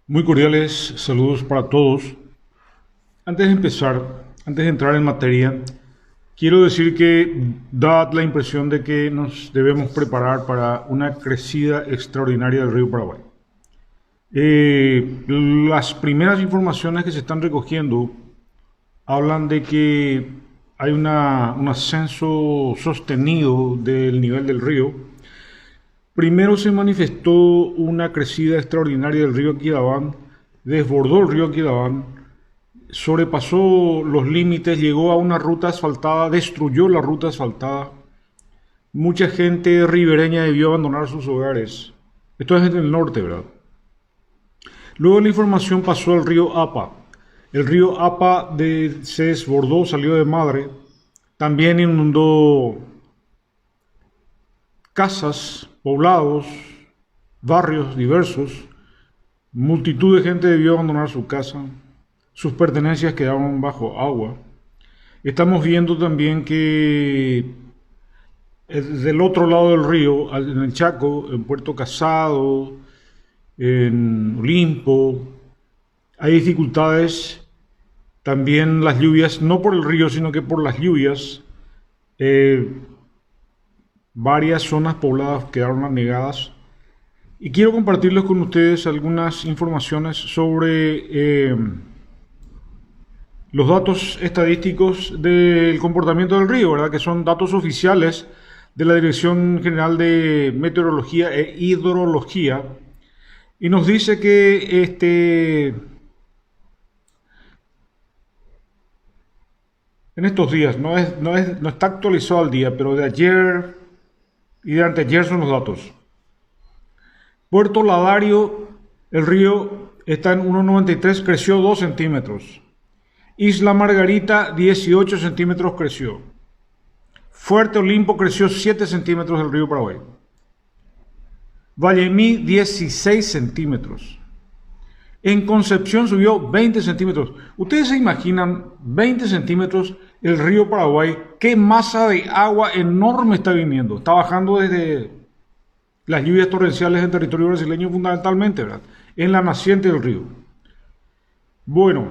Muy cordiales saludos para todos. Antes de empezar, antes de entrar en materia, quiero decir que da la impresión de que nos debemos preparar para una crecida extraordinaria del río Paraguay. Las primeras informaciones que se están recogiendo hablan de que hay un ascenso sostenido del nivel del río. Primero se manifestó una crecida extraordinaria del río Aquidabán, desbordó el río Aquidabán, sobrepasó los límites, llegó a una ruta asfaltada, destruyó la ruta asfaltada. Mucha gente ribereña debió abandonar sus hogares. Esto es en el norte, ¿verdad? Luego la información pasó al río Apa. El río Apa se desbordó, salió de madre. También inundó casas, poblados, barrios diversos. Multitud de gente debió abandonar su casa. Sus pertenencias quedaron bajo agua. Estamos viendo también que del otro lado del río, en el Chaco, en Puerto Casado, en Olimpo, hay dificultades. También las lluvias, no por el río, sino que por las lluvias, varias zonas pobladas quedaron anegadas. Y quiero compartirles con ustedes algunas informaciones sobre los datos estadísticos del comportamiento del río, ¿verdad? Que son datos oficiales de la Dirección General de Meteorología e Hidrología. Y nos dice que en estos días, no está actualizado al día, pero de ayer y de anteayer son los datos. Puerto Ladario, el río está en 1,93, creció 2 centímetros. Isla Margarita, 18 centímetros creció. Fuerte Olimpo creció 7 centímetros del río Paraguay. Vallemí, 16 centímetros. En Concepción subió 20 centímetros. ¿Ustedes se imaginan 20 centímetros el río Paraguay? ¿Qué masa de agua enorme está viniendo? Está bajando desde las lluvias torrenciales en territorio brasileño fundamentalmente, ¿verdad? En la naciente del río. Bueno,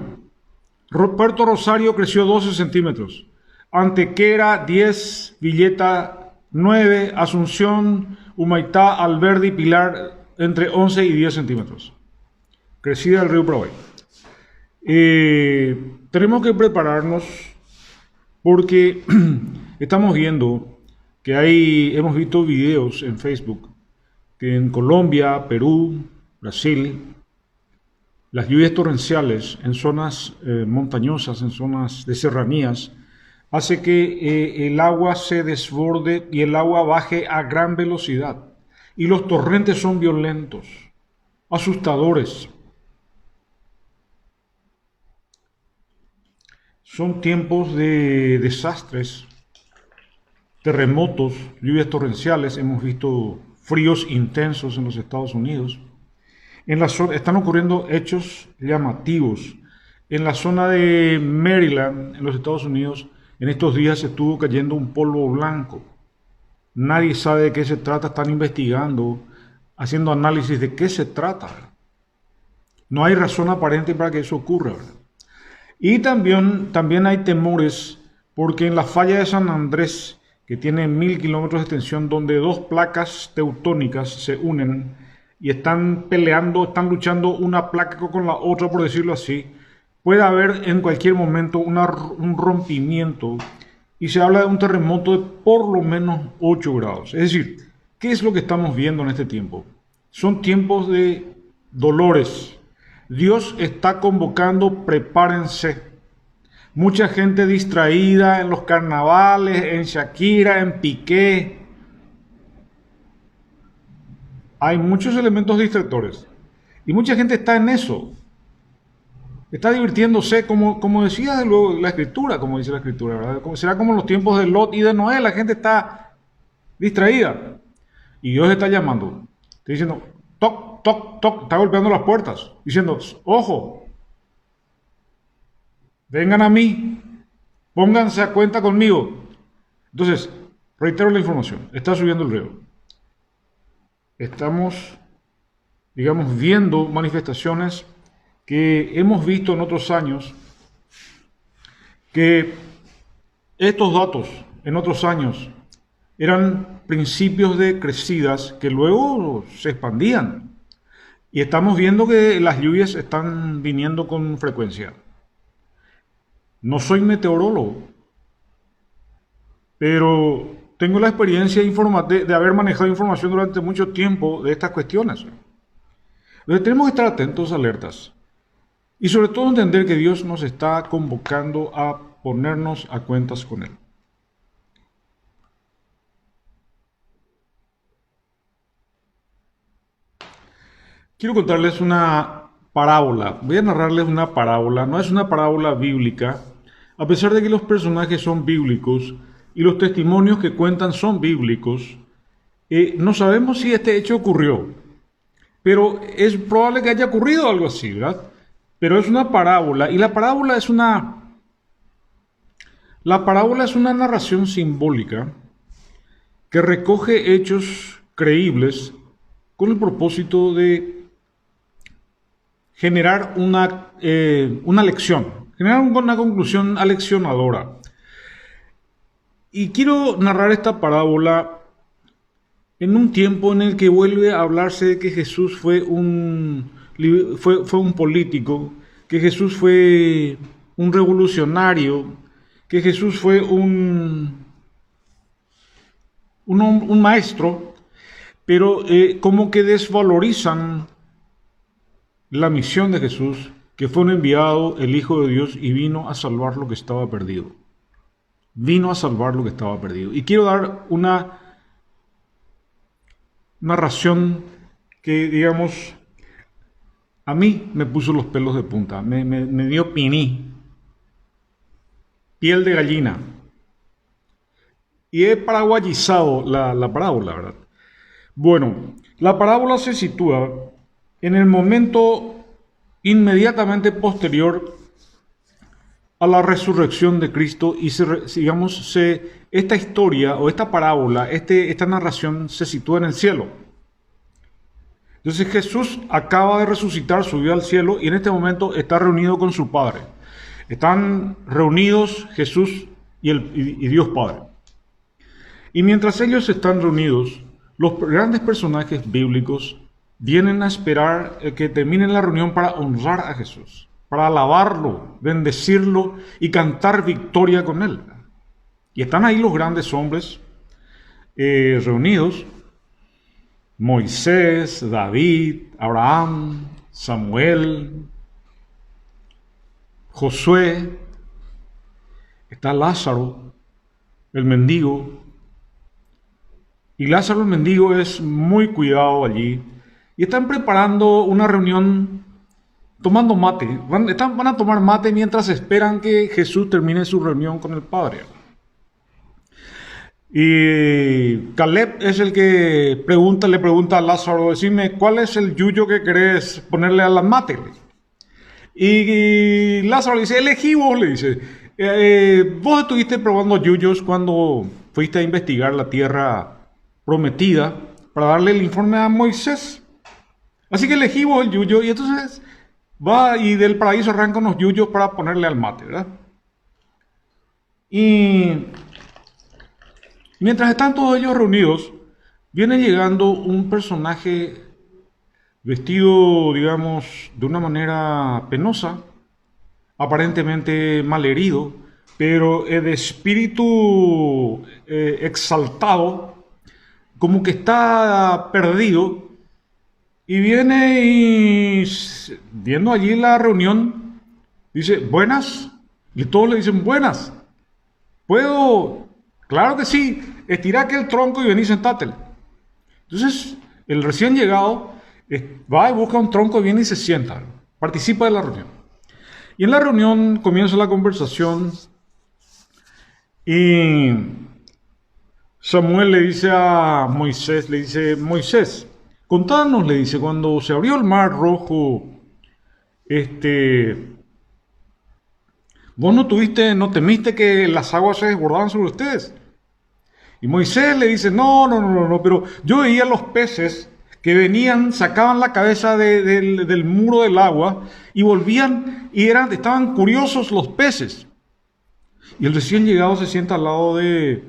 Puerto Rosario creció 12 centímetros. Antequera 10, Villeta 9, Asunción, Humaitá, Alberdi, Pilar entre 11 y 10 centímetros. Crecida del río Paraguay. Tenemos que prepararnos porque estamos viendo que hemos visto videos en Facebook que en Colombia, Perú, Brasil, las lluvias torrenciales en zonas montañosas, en zonas de serranías, hace que el agua se desborde y el agua baje a gran velocidad. Y los torrentes son violentos, asustadores. Son tiempos de desastres, terremotos, lluvias torrenciales. Hemos visto fríos intensos en los Estados Unidos. Están ocurriendo hechos llamativos. En la zona de Maryland, en los Estados Unidos, en estos días estuvo cayendo un polvo blanco. Nadie sabe de qué se trata, están investigando, haciendo análisis de qué se trata. No hay razón aparente para que eso ocurra, ¿verdad? Y también hay temores porque en la falla de San Andrés, que tiene 1000 kilómetros de extensión, donde dos placas teutónicas se unen y están peleando, están luchando una placa con la otra, por decirlo así, puede haber en cualquier momento un rompimiento y se habla de un terremoto de por lo menos 8 grados. Es decir, ¿qué es lo que estamos viendo en este tiempo? Son tiempos de dolores. Dios está convocando, prepárense. Mucha gente distraída en los carnavales, en Shakira, en Piqué. Hay muchos elementos distractores. Y mucha gente está en eso. Está divirtiéndose, como decía la escritura, como dice la escritura, ¿verdad? Será como en los tiempos de Lot y de Noé, la gente está distraída. Y Dios está llamando. Está diciendo, toc, toc, toc, está golpeando las puertas, diciendo, ojo, vengan a mí, pónganse a cuenta conmigo. Entonces, reitero la información, está subiendo el río. Estamos digamos, viendo manifestaciones que hemos visto en otros años, que estos datos en otros años eran principios de crecidas que luego se expandían. Y estamos viendo que las lluvias están viniendo con frecuencia. No soy meteorólogo, pero tengo la experiencia de haber manejado información durante mucho tiempo de estas cuestiones. Entonces tenemos que estar atentos, alertas. Y sobre todo entender que Dios nos está convocando a ponernos a cuentas con Él. Quiero contarles una parábola. Voy a narrarles una parábola. No es una parábola bíblica, a pesar de que los personajes son bíblicos y los testimonios que cuentan son bíblicos. No sabemos si este hecho ocurrió, pero es probable que haya ocurrido algo así, ¿verdad? Pero es una parábola, y la parábola es una narración simbólica que recoge hechos creíbles con el propósito de generar una lección, generar una conclusión aleccionadora. Y quiero narrar esta parábola en un tiempo en el que vuelve a hablarse de que Jesús fue un político, que Jesús fue un revolucionario, que Jesús fue un maestro, pero como que desvalorizan la misión de Jesús, que fue un enviado, el Hijo de Dios, y vino a salvar lo que estaba perdido. Vino a salvar lo que estaba perdido. Y quiero dar una narración que, digamos, a mí me puso los pelos de punta, me dio piel de gallina. Y he paraguayizado la parábola, ¿verdad? Bueno, la parábola se sitúa en el momento inmediatamente posterior a la resurrección de Cristo y esta historia o esta parábola, esta narración se sitúa en el cielo. Entonces Jesús acaba de resucitar, subió al cielo y en este momento está reunido con su Padre. Están reunidos Jesús y Dios Padre. Y mientras ellos están reunidos, los grandes personajes bíblicos vienen a esperar que termine la reunión para honrar a Jesús, para alabarlo, bendecirlo y cantar victoria con él. Y están ahí los grandes hombres reunidos: Moisés, David, Abraham, Samuel, Josué. Está Lázaro, el mendigo. Y Lázaro el mendigo es muy cuidado allí. Y están preparando una reunión tomando mate. Van a tomar mate mientras esperan que Jesús termine su reunión con el Padre. Y Caleb es el que le pregunta a Lázaro: decime, ¿cuál es el yuyo que querés ponerle a la mate? Y Lázaro le dice: elegí vos, le dice. Vos estuviste probando yuyos cuando fuiste a investigar la tierra prometida para darle el informe a Moisés. Así que elegí vos el yuyo, y entonces va y del paraíso arranca unos yuyos para ponerle al mate, ¿verdad? Y mientras están todos ellos reunidos, viene llegando un personaje vestido, digamos, de una manera penosa, aparentemente malherido, pero de espíritu exaltado, como que está perdido. Y viene y, viendo allí la reunión, dice: buenas. Y todos le dicen: buenas. ¿Puedo? Claro que sí. Estira aquel tronco y vení, sentate. Entonces, el recién llegado va y busca un tronco y viene y se sienta. Participa de la reunión. Y en la reunión comienza la conversación. Y Samuel le dice a Moisés, Moisés, contanos, le dice, cuando se abrió el mar rojo, vos no temiste que las aguas se desbordaban sobre ustedes. Y Moisés le dice: no, pero yo veía los peces que venían, sacaban la cabeza del muro del agua y volvían y estaban curiosos los peces. Y el recién llegado se sienta al lado de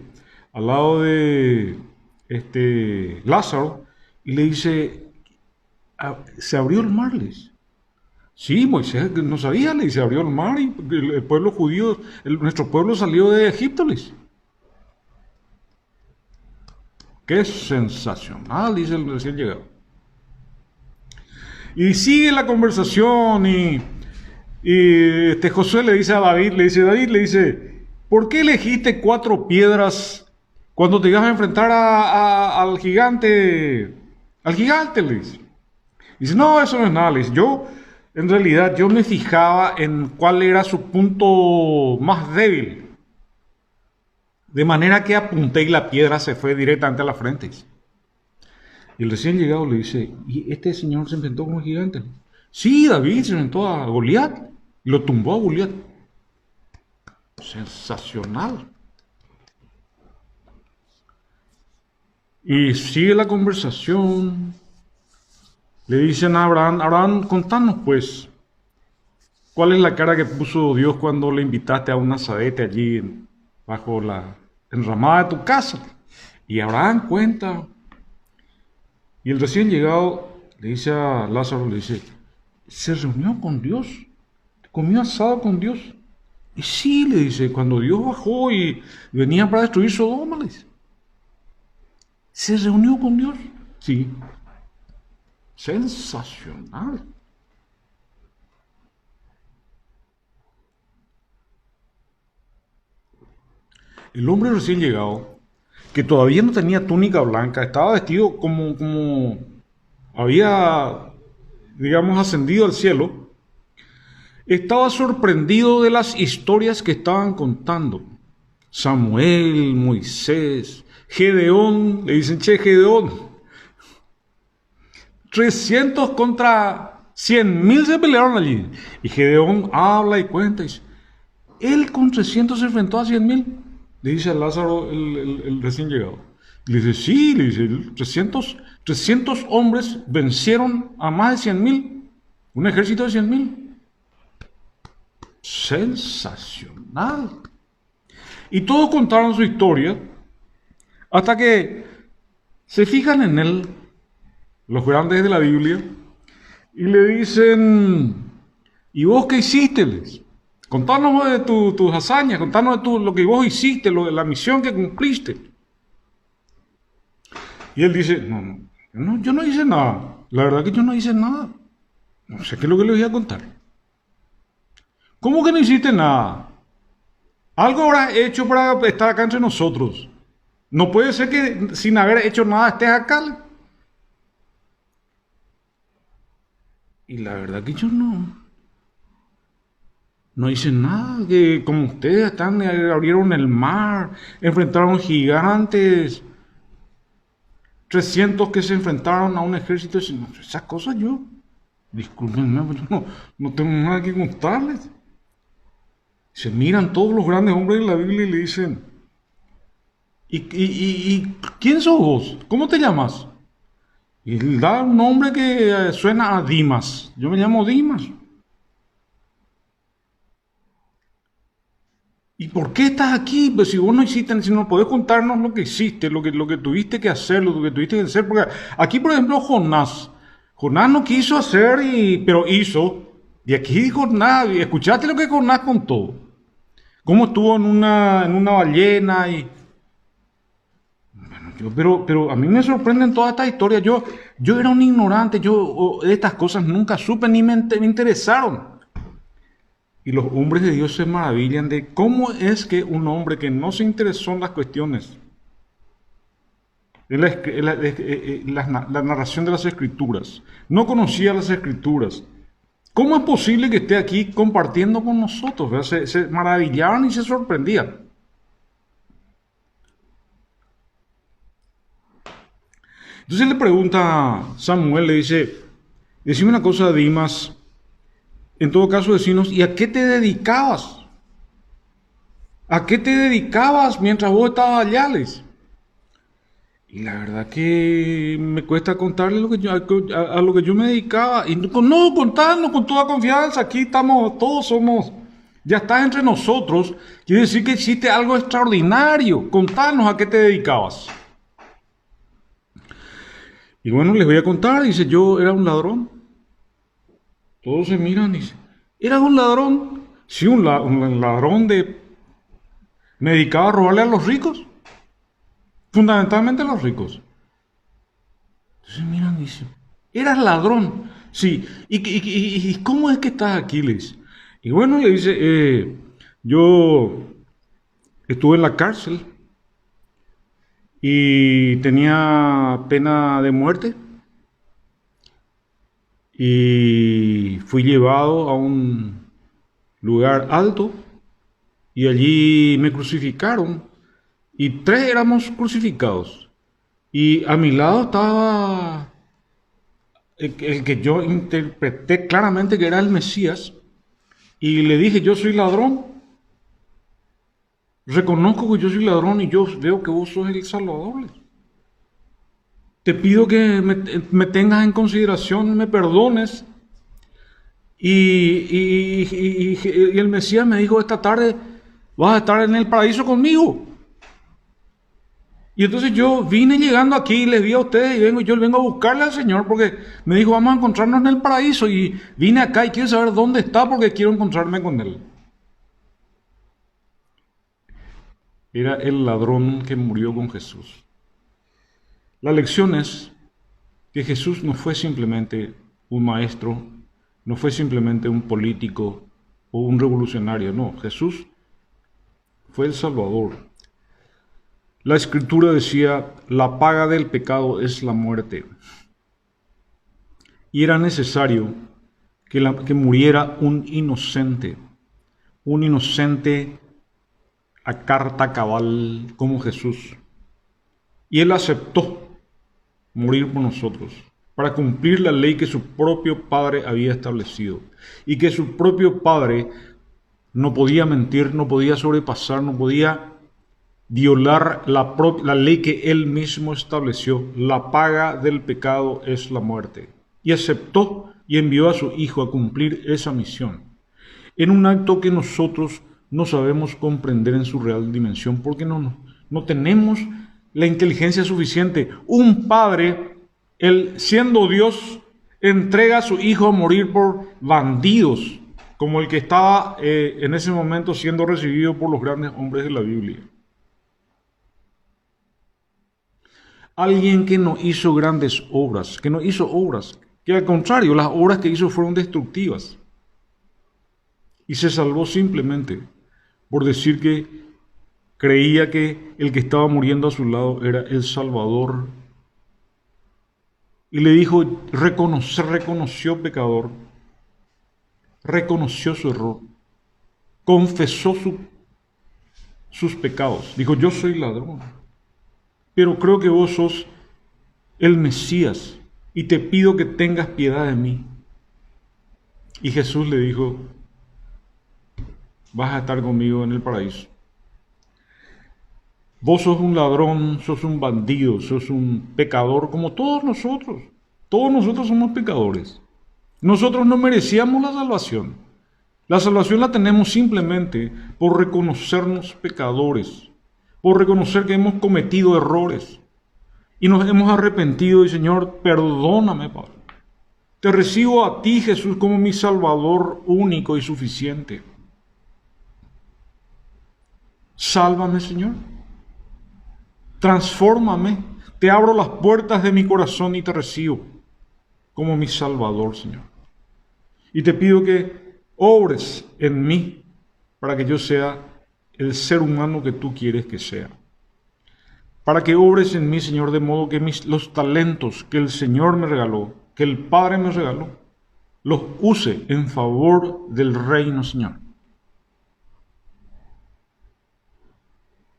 Lázaro y le dice, se abrió el mar, le dice. Sí, Moisés no sabía, le dice, abrió el mar y el pueblo judío, nuestro pueblo salió de Egipto, le dice. Qué sensacional, dice el recién llegado. Y sigue la conversación y Josué le dice a David, le dice, ¿por qué elegiste 4 piedras cuando te ibas a enfrentar al gigante? Al gigante, le dice. Dice, no, eso no es nada, le dice. En realidad, yo me fijaba en cuál era su punto más débil. De manera que apunté y la piedra se fue directamente a la frente. Y el recién llegado le dice, ¿y este señor se enfrentó con un gigante? Sí, David se enfrentó a Goliat y lo tumbó a Goliat. Sensacional. Y sigue la conversación. Le dicen a Abraham, contanos pues, ¿cuál es la cara que puso Dios cuando le invitaste a un asadete allí bajo la enramada de tu casa? Y Abraham cuenta. Y el recién llegado le dice a Lázaro, le dice, se reunió con Dios, comió asado con Dios. Y sí, le dice, cuando Dios bajó y venía para destruir Sodoma, le dice, se reunió con Dios. Sí. Sensacional. El hombre recién llegado, que todavía no tenía túnica blanca, estaba vestido como había, digamos, ascendido al cielo, estaba sorprendido de las historias que estaban contando. Samuel, Moisés, Gedeón, le dicen, che, Gedeón, 300 contra 100.000 se pelearon allí. Y Gedeón habla y cuenta y dice, él con 300 se enfrentó a 100.000. Le dice a Lázaro, el recién llegado. Le dice, sí, le dice, 300 hombres vencieron a más de 100.000. Un ejército de 100.000. Sensacional. Y todos contaron su historia hasta que se fijan en él, los grandes de la Biblia, y le dicen, ¿y vos qué hiciste? Les? Contanos de tus hazañas, contanos de lo que vos hiciste, la misión que cumpliste. Y él dice, no, yo no hice nada. La verdad que yo no hice nada. No sé qué es lo que les voy a contar. ¿Cómo que no hiciste nada? Algo habrás hecho para estar acá entre nosotros. No puede ser que sin haber hecho nada estés acá. Y la verdad que yo no hice nada. Que como ustedes abrieron el mar, enfrentaron gigantes, 300 que se enfrentaron a un ejército. Esas cosas discúlpenme, pero no tengo nada que contarles. Se miran todos los grandes hombres de la Biblia y le dicen, ¿y quién sos vos? ¿Cómo te llamas? Y él da un nombre que suena a Dimas. Yo me llamo Dimas. ¿Y por qué estás aquí? Pues si vos no hiciste, si no podés contarnos lo que hiciste, lo que tuviste que hacer, lo que tuviste que hacer. Porque aquí, por ejemplo, Jonás no quiso hacer, pero hizo. Y aquí Jonás, escuchaste lo que Jonás contó. Cómo estuvo en una ballena y... Bueno, pero a mí me sorprenden todas estas historias. Yo era un ignorante, de estas cosas nunca supe ni me interesaron. Y los hombres de Dios se maravillan de cómo es que un hombre que no se interesó en las cuestiones, en la narración de las Escrituras, no conocía las Escrituras, ¿cómo es posible que esté aquí compartiendo con nosotros? ¿Verdad? Se maravillaban y se sorprendían. Entonces le pregunta a Samuel, le dice, decime una cosa, Dimas, en todo caso decinos, ¿y a qué te dedicabas? ¿A qué te dedicabas mientras vos estabas allá? Y la verdad que me cuesta contarle a lo que yo me dedicaba. Y no, contarnos con toda confianza. Aquí estamos, todos somos, ya estás entre nosotros. Quiere decir que hiciste algo extraordinario. Contanos a qué te dedicabas. Y bueno, les voy a contar. Dice, yo era un ladrón. Todos se miran y dicen, ¿eras un ladrón? Sí, un ladrón de... Me dedicaba a robarle a los ricos. Fundamentalmente a los ricos. Entonces miran y dicen, eras ladrón. Sí, ¿y cómo es que estás aquí? Le dice. Y bueno, le dice, yo estuve en la cárcel y tenía pena de muerte y fui llevado a un lugar alto y allí me crucificaron y 3 éramos crucificados y a mi lado estaba el que yo interpreté claramente que era el Mesías, y le dije, yo soy ladrón, reconozco que yo soy ladrón y yo veo que vos sos el Salvador. Te pido que me tengas en consideración, me perdones. Y el Mesías me dijo, esta tarde vas a estar en el paraíso conmigo. Y entonces yo vine llegando aquí, les vi a ustedes y yo vengo a buscarle al Señor porque me dijo, vamos a encontrarnos en el paraíso. Y vine acá y quiero saber dónde está porque quiero encontrarme con Él. Era el ladrón que murió con Jesús. La lección es que Jesús no fue simplemente un maestro, no fue simplemente un político o un revolucionario, no, Jesús fue el Salvador. La Escritura decía, la paga del pecado es la muerte. Y era necesario que muriera un inocente a carta cabal como Jesús. Y Él aceptó morir por nosotros, para cumplir la ley que su propio Padre había establecido. Y que su propio Padre no podía mentir, no podía sobrepasar, no podía violar la ley que Él mismo estableció. La paga del pecado es la muerte. Y aceptó y envió a su Hijo a cumplir esa misión, en un acto que nosotros no sabemos comprender en su real dimensión, porque no tenemos la inteligencia suficiente. Un padre, él siendo Dios, entrega a su Hijo a morir por bandidos, como el que estaba en ese momento siendo recibido por los grandes hombres de la Biblia. Alguien que no hizo grandes obras, que al contrario, las obras que hizo fueron destructivas. Y se salvó simplemente por decir que creía que el que estaba muriendo a su lado era el Salvador. Y le dijo, reconoció pecador, reconoció su error, confesó sus pecados. Dijo, yo soy ladrón, pero creo que vos sos el Mesías y te pido que tengas piedad de mí. Y Jesús le dijo, vas a estar conmigo en el paraíso. Vos sos un ladrón, sos un bandido, sos un pecador como todos nosotros. Todos nosotros somos pecadores. Nosotros no merecíamos la salvación. La salvación la tenemos simplemente por reconocernos pecadores, por reconocer que hemos cometido errores y nos hemos arrepentido y Señor, perdóname, Padre. Te recibo a ti, Jesús, como mi Salvador único y suficiente. Sálvame, Señor. Transfórmame. Te abro las puertas de mi corazón y te recibo como mi Salvador, Señor. Y te pido que obres en mí para que yo sea el ser humano que tú quieres que sea. Para que obres en mí, Señor, de modo que los talentos que el Señor me regaló, que el Padre me regaló, los use en favor del reino, Señor.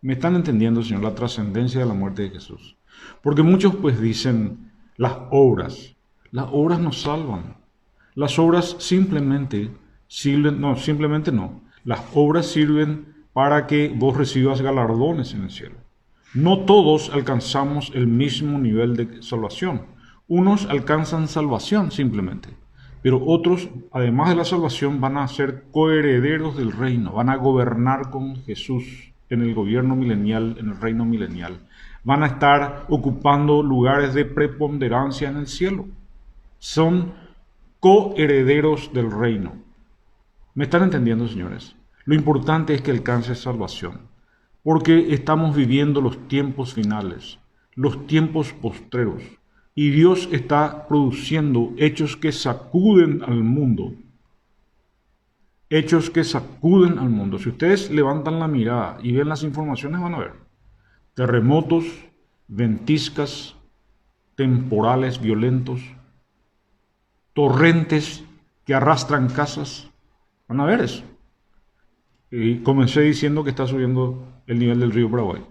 ¿Me están entendiendo, Señor, la trascendencia de la muerte de Jesús? Porque muchos pues dicen, las obras nos salvan. Las obras simplemente no. Las obras sirven para que vos recibas galardones en el cielo. No todos alcanzamos el mismo nivel de salvación. Unos alcanzan salvación simplemente, pero otros, además de la salvación, van a ser coherederos del reino, van a gobernar con Jesús en el gobierno milenial, en el reino milenial. Van a estar ocupando lugares de preponderancia en el cielo. Son coherederos del reino. ¿Me están entendiendo, señores? Lo importante es que alcance salvación, porque estamos viviendo los tiempos finales, los tiempos postreros, y Dios está produciendo hechos que sacuden al mundo. Hechos que sacuden al mundo. Si ustedes levantan la mirada y ven las informaciones, van a ver terremotos, ventiscas, temporales violentos, torrentes que arrastran casas. Van a ver eso. Y comencé diciendo que está subiendo el nivel del río Paraguay.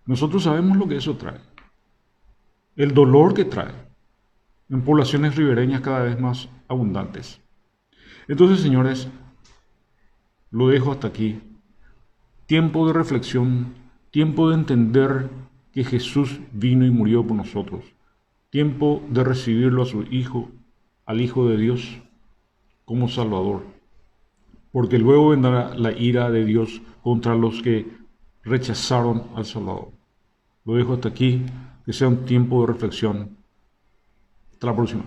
Nosotros sabemos lo que eso trae. El dolor que trae en poblaciones ribereñas cada vez más abundantes. Entonces, señores, lo dejo hasta aquí. Tiempo de reflexión, tiempo de entender que Jesús vino y murió por nosotros. Tiempo de recibirlo a su Hijo, al Hijo de Dios, como Salvador. Porque luego vendrá la ira de Dios contra los que rechazaron al Salvador. Lo dejo hasta aquí, que sea un tiempo de reflexión. Hasta la próxima.